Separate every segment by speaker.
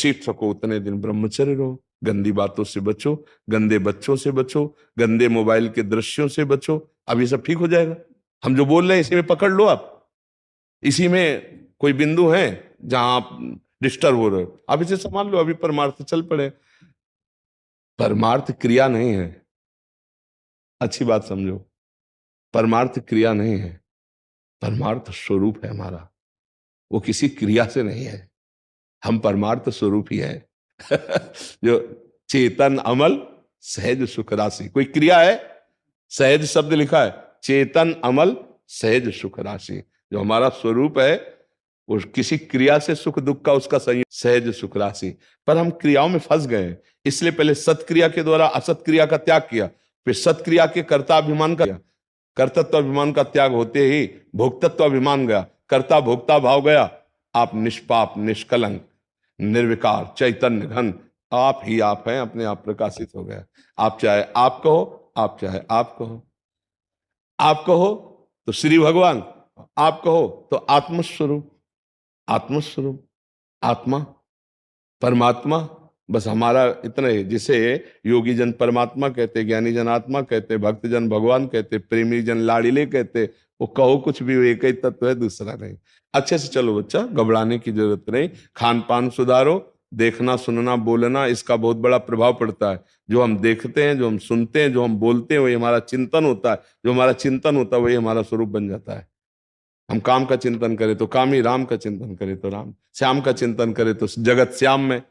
Speaker 1: सीख सको उतने दिन ब्रह्मचर्य रहो, गंदी बातों से बचो, गंदे बच्चों से बचो, गंदे मोबाइल के दृश्यों से बचो। अब ये सब ठीक हो जाएगा। हम जो बोल रहे हैं इसी में पकड़ लो आप, इसी में कोई बिंदु है जहां आप डिस्टर्ब हो रहे हो, अब इसे संभाल लो, अभी परमार्थ चल पड़े। परमार्थ क्रिया नहीं है, अच्छी बात समझो। परमार्थ क्रिया नहीं है, परमार्थ स्वरूप है हमारा, वो किसी क्रिया से नहीं है। हम परमार्थ स्वरूप ही है। जो चेतन अमल सहज सुख राशि, कोई क्रिया है? सहज शब्द लिखा है, चेतन अमल सहज सुख राशि। जो हमारा स्वरूप है वो किसी क्रिया से सुख दुख का उसका संयोग, सहज सुख राशि। पर हम क्रियाओं में फंस गए हैं, इसलिए पहले सत्क्रिया के द्वारा असत क्रिया का त्याग किया, फिर सत्क्रिया के कर्ता अभिमान का, कर्तत्व अभिमान का त्याग होते ही भोक्तत्व अभिमान गया, कर्ता भोक्ता भाव गया। आप निष्पाप निष्कलंक निर्विकार चैतन्य घन आप ही आप हैं, अपने आप प्रकाशित हो गया। आप चाहे आप कहो, आप चाहे आप कहो, आप कहो तो श्री भगवान, आप कहो तो आत्मस्वरूप, आत्मस्वरूप आत्मा परमात्मा। बस हमारा इतना ही, जिसे योगी जन परमात्मा कहते, ज्ञानी जन आत्मा कहते, भक्त जन भगवान कहते, प्रेमी जन लाड़िले कहते। वो कहो कुछ भी, वो एक ही तत्व है, दूसरा नहीं। अच्छे से चलो बच्चा, घबराने की जरूरत नहीं। खान पान सुधारो, देखना सुनना बोलना इसका बहुत बड़ा प्रभाव पड़ता है। जो हम देखते हैं, जो हम सुनते हैं, जो हम बोलते हैं, वही हमारा चिंतन होता है। जो हमारा चिंतन होता है वही हमारा स्वरूप बन जाता है। हम काम का चिंतन करें तो काम ही, राम का चिंतन करें तो राम, श्याम का चिंतन करें तो जगत श्याम में।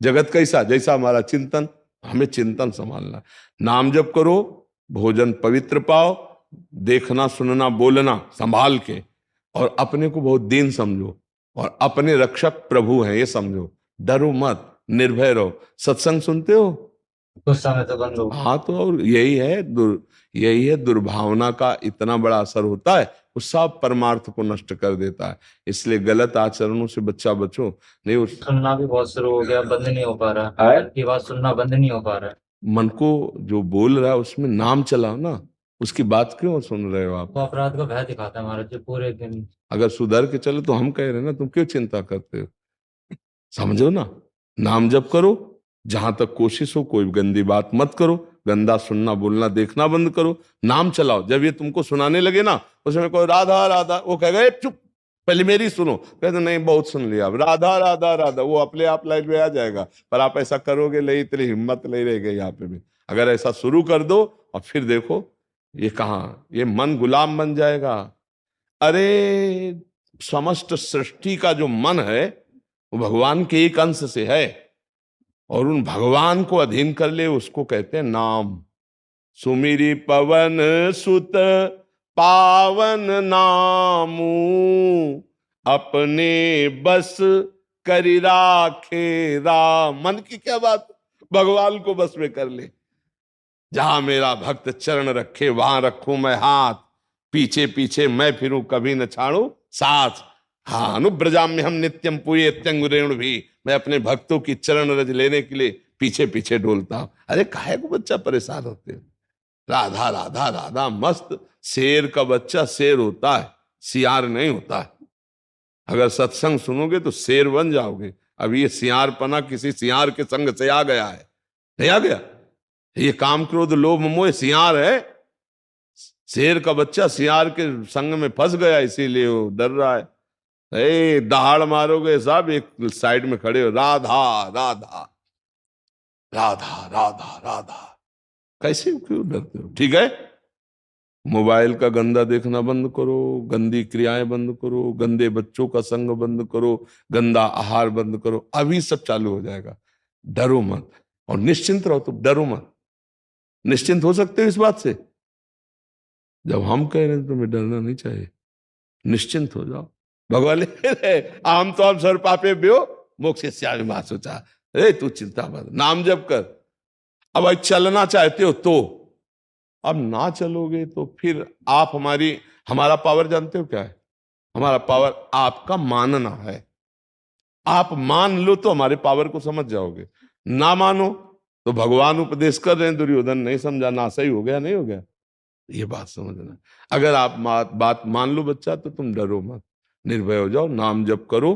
Speaker 1: जगत कैसा? जैसा हमारा चिंतन। हमें चिंतन संभालना। नाम जप करो, भोजन पवित्र पाओ, देखना सुनना बोलना संभाल के, और अपने को बहुत दीन समझो, और अपने रक्षक प्रभु हैं ये समझो। डरो मत, निर्भय रहो। सत्संग सुनते हो?
Speaker 2: कुछ समय तो बंद हो।
Speaker 1: हाँ, तो और यही है दुर्भावना का इतना बड़ा असर होता है, वो सब परमार्थ को नष्ट कर देता है। इसलिए गलत आचरणों से बच्चा बचो। नहीं उस
Speaker 2: सुनना भी बहुत शुरू हो गया, बंद नहीं हो पा रहा है, मन की बात सुनना बंद नहीं हो पा रहा है।
Speaker 1: मन को जो बोल रहा है उसमें नाम चलाओ ना, उसकी बात क्यों सुन रहे हो आप?
Speaker 2: वो अपराध का भय दिखाता है महाराज जी पूरे दिन।
Speaker 1: अगर सुधर के चलो तो हम कह रहे हैं ना, तुम क्यों चिंता करते हो? समझो ना, नाम जप करो, जहां तक कोशिश हो कोई गंदी बात मत करो, गंदा सुनना बोलना देखना बंद करो, नाम चलाओ। जब ये तुमको सुनाने लगे ना, उसमें कोई राधा राधा, वो कह गए चुप, पहले मेरी सुनो। कहते नहीं बहुत सुन लिया, अब राधा राधा राधा, वो अपने आप लाइन में आ जाएगा। पर आप ऐसा करोगे नहीं, इतनी हिम्मत नहीं रहेगी यहाँ पे भी। अगर ऐसा शुरू कर दो और फिर देखो ये कहाँ, ये मन गुलाम बन जाएगा। अरे समस्त सृष्टि का जो मन है वो भगवान के एक अंश से है, और उन भगवान को अधीन कर ले उसको कहते हैं नाम। सुमिरी पवन सुत पावन नामू, अपने बस करि राखे राम। मन की क्या बात, भगवान को बस में कर ले। जहां मेरा भक्त चरण रखे वहां रखूं मैं हाथ, पीछे पीछे मैं फिरूं कभी न छाड़ू साथ। हाँ, अनुब्रजाम में हम नित्यम पूये त्यंगुरेणु भी, मैं अपने भक्तों की चरण रज लेने के लिए पीछे पीछे डोलता हूं। अरे काहे को बच्चा परेशान होते हो? राधा राधा राधा मस्त। शेर का बच्चा शेर होता है, सियार नहीं होता है। अगर सत्संग सुनोगे तो शेर बन जाओगे। अब ये सियारपना किसी सियार के संग से आ गया है, नहीं आ गया? ये काम क्रोध लोभ मोह सियार है। शेर का बच्चा सियार के संग में फंस गया, इसीलिए वो डर रहा है। दहाड़ मारोगे साहब, एक साइड में खड़े हो, राधा राधा राधा राधा राधा। कैसे क्यों डरते हो? ठीक है, मोबाइल का गंदा देखना बंद करो, गंदी क्रियाएं बंद करो, गंदे बच्चों का संग बंद करो, गंदा आहार बंद करो, अभी सब चालू हो जाएगा। डरो मत और निश्चिंत रहो। तुम डरो मत, निश्चिंत हो सकते हो इस बात से। जब हम कह रहे हैं तो तुम्हें डरना नहीं चाहिए, निश्चिंत हो जाओ। भगवान आम तो हम सर पापे ब्यो मोक्ष सोचा। तू चिंता मत, नाम जप कर। अब आज चलना चाहते हो तो, अब ना चलोगे तो फिर आप हमारा पावर जानते हो क्या है? हमारा पावर आपका मानना है। आप मान लो तो हमारे पावर को समझ जाओगे, ना मानो तो भगवान उपदेश कर रहे हैं, दुर्योधन नहीं समझा, ना सही हो गया, नहीं हो गया। ये बात समझना। अगर आप बात मान लो बच्चा, तो तुम डरो मत, निर्भय हो जाओ, नाम जप करो।